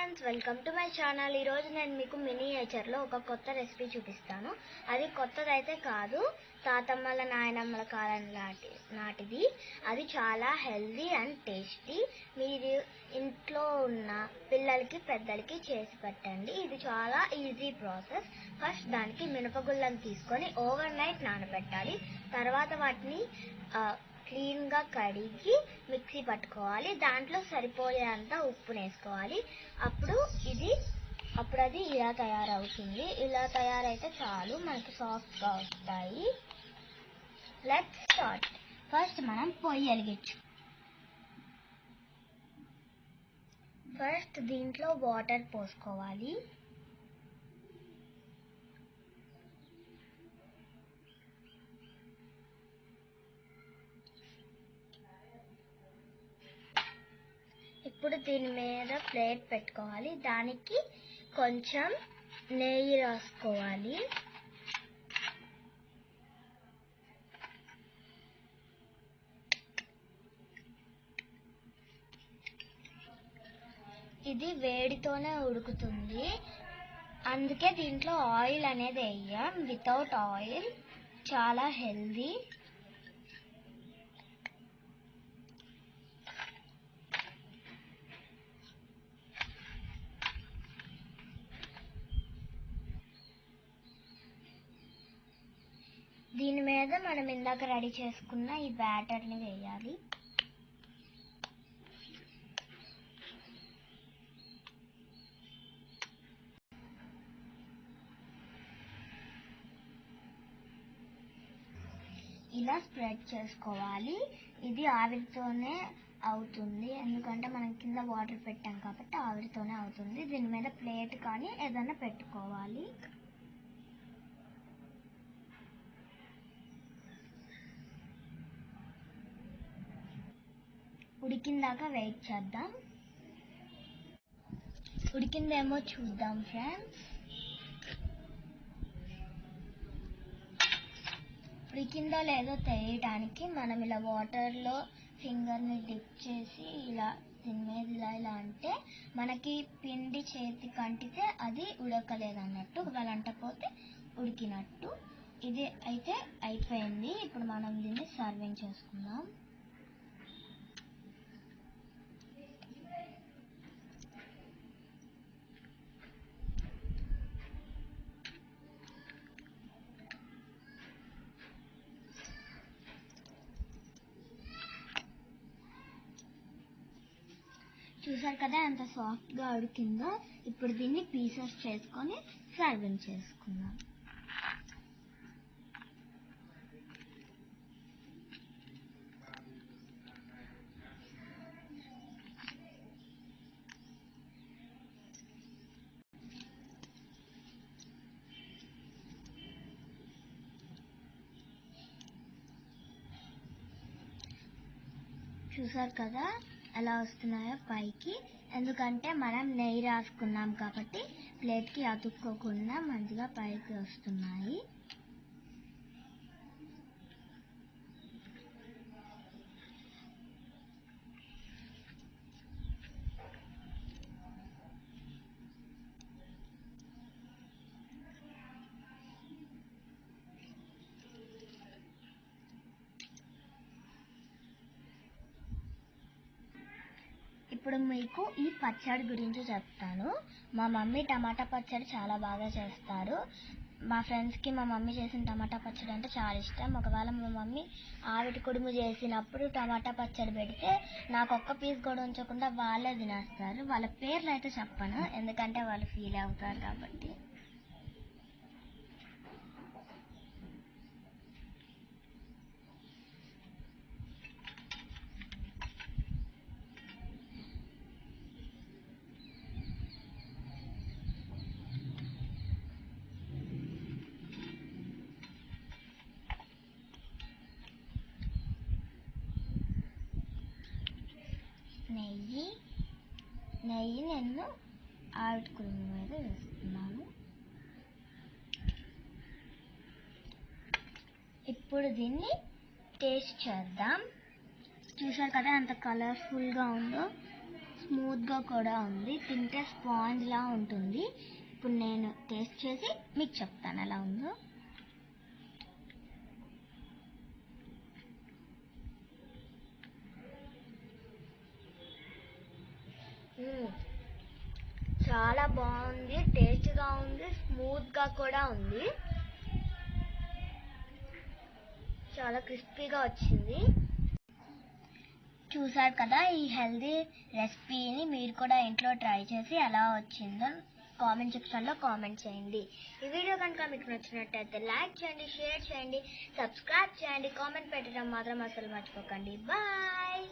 Friends, welcome to my channel. ఈరోజు నేను మీకు మినియేచర్లో ఒక కొత్త రెసిపీ చూపిస్తాను. అది కొత్తదైతే కాదు, తాతమ్మల నాయనమ్మల కాలం నాటిది. అది చాలా హెల్దీ అండ్ టేస్టీ. మీరు ఇంట్లో ఉన్న పిల్లలకి పెద్దలకి చేసి పెట్టండి. ఇది చాలా ఈజీ ప్రాసెస్. ఫస్ట్ దానికి మినపగుళ్ళను తీసుకొని ఓవర్ నైట్ నానబెట్టాలి. తర్వాత వాటిని క్లీన్గా కడిగి మిక్సీ పట్టుకోవాలి. దాంట్లో సరిపోయేంత ఉప్పు వేసుకోవాలి. అప్పుడు అది ఇలా తయారవుతుంది. ఇలా తయారైతే చాలు, మనకి సాఫ్ట్గా వస్తాయి. Let's start. ఫస్ట్ మనం పొయ్యి వెలిగించు. ఫస్ట్ దీంట్లో వాటర్ పోసుకోవాలి. ఇప్పుడు దీని మీద ప్లేట్ పెట్టుకోవాలి. దానికి కొంచెం నెయ్యి రాసుకోవాలి. ఇది వేడితోనే ఉడుకుతుంది, అందుకే దీంట్లో ఆయిల్ అనేది వేయం. వితౌట్ ఆయిల్ చాలా హెల్దీ. దీని మీద మనం ఇందాక రెడీ చేసుకున్న ఈ బ్యాటర్ని వేయాలి. ఇలా స్ప్రెడ్ చేసుకోవాలి. ఇది ఆవిరితోనే అవుతుంది, ఎందుకంటే మనం కింద వాటర్ పెట్టాం కాబట్టి ఆవిరితోనే అవుతుంది. దీని మీద ప్లేట్ కానీ ఏదైనా పెట్టుకోవాలి. ఉడికిందాకా వెయిట్ చేద్దాం. ఉడికిందేమో చూద్దాం ఫ్రెండ్స్. ఉడికిందో లేదో తెలియడానికి మనం ఇలా వాటర్లో ఫింగర్ని డిప్ చేసి ఇలా దీని మీద ఇలా అంటే మనకి పిండి చేతికి అంటితే అది ఉడకలేదన్నట్టు, ఒకవేళ అంటపోతే ఉడికినట్టు. ఇది అయితే అయిపోయింది. ఇప్పుడు మనం దీన్ని సర్వింగ్ చేసుకుందాం. చూసారు కదా ఎంత సాఫ్ట్గా ఉడికిందో. ఇప్పుడు దీన్ని పీసెస్ చేసుకొని సర్వింగ్ చేసుకుందాం. చూసారు కదా ఎలా వస్తున్నాయో పైకి, ఎందుకంటే మనం నెయ్యి రాసుకున్నాం కాబట్టి ప్లేట్కి అతుక్కోకుండా మంచిగా పైకి వస్తున్నాయి. ఇప్పుడు మీకు ఈ పచ్చడి గురించి చెప్తాను. మా మమ్మీ టమాటా పచ్చడి చాలా బాగా చేస్తారు. మా ఫ్రెండ్స్కి మా మమ్మీ చేసిన టమాటా పచ్చడి అంటే చాలా ఇష్టం. ఒకవేళ మా మమ్మీ ఆవిడ కుడుము చేసినప్పుడు టమాటా పచ్చడి పెడితే నాకు ఒక్క పీస్ కూడా ఉంచకుండా వాళ్ళే తినేస్తారు. వాళ్ళ పేర్లు అయితే చెప్పను, ఎందుకంటే వాళ్ళు ఫీల్ అవుతారు కాబట్టి. నెయ్యి నేను ఆవిడ కుడుము మీద వేస్తున్నాను. ఇప్పుడు దీన్ని టేస్ట్ చేద్దాం. చూసారు కదా ఎంత కలర్ఫుల్గా ఉందో. స్మూత్గా కూడా ఉంది. తింటే స్పాంజ్లా ఉంటుంది. ఇప్పుడు నేను టేస్ట్ చేసి మీకు చెప్తాను ఎలా ఉందో. చాలా బాగుంది, టేస్ట్గా ఉంది, స్మూత్గా కూడా ఉంది, చాలా క్రిస్పీగా వచ్చింది. చూసారు కదా, ఈ హెల్దీ రెసిపీని మీరు కూడా ఇంట్లో ట్రై చేసి ఎలా వచ్చిందో కామెంట్ సెక్షన్లో కామెంట్ చేయండి. ఈ వీడియో కనుక మీకు నచ్చినట్టయితే లైక్ చేయండి, షేర్ చేయండి, సబ్స్క్రైబ్ చేయండి, కామెంట్ పెట్టడం మాత్రం అసలు మర్చిపోకండి. బాయ్.